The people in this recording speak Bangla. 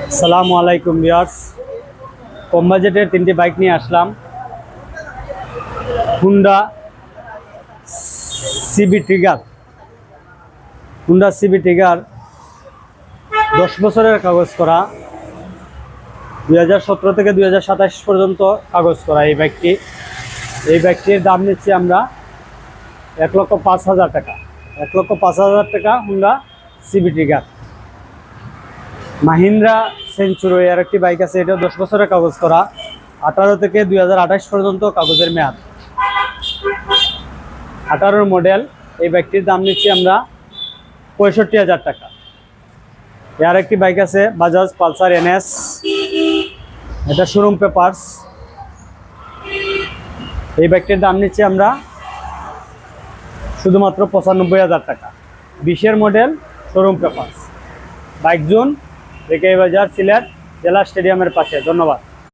আসসালামু আলাইকুম ভিউয়ার্স, কম বাজেটের তিনটি বাইক নিয়ে আসলাম। Honda CB Trigger. Honda CB Trigger 10 বছরের কাগজ করা, 2017 থেকে 2027 পর্যন্ত কাগজ করা এই বাইকটি। এই বাইকটির দাম নিচ্ছি আমরা 1,05,000 টাকা। 1,05,000 টাকা Honda CB Trigger. Mahindra Century আর একটি বাইক আছে, এটা 10 বছরের কাগজ করা, 18 থেকে 2028 পর্যন্ত কাগজের মেয়াদ। 18 মডেল। এই বাইকটির দাম নিচ্ছি আমরা 65,000 টাকা। আর একটি বাইক আছে বাজাজ পালসার এনএস, এটা শোরুম পেপারস। এই বাইকটির দাম নিচ্ছি আমরা শুধুমাত্র 95,000 টাকা। 20-এর model, showroom papers. Bike zone, রেকাই বাজার, সিলেট জেলা স্টেডিয়ামের পাশে। ধন্যবাদ।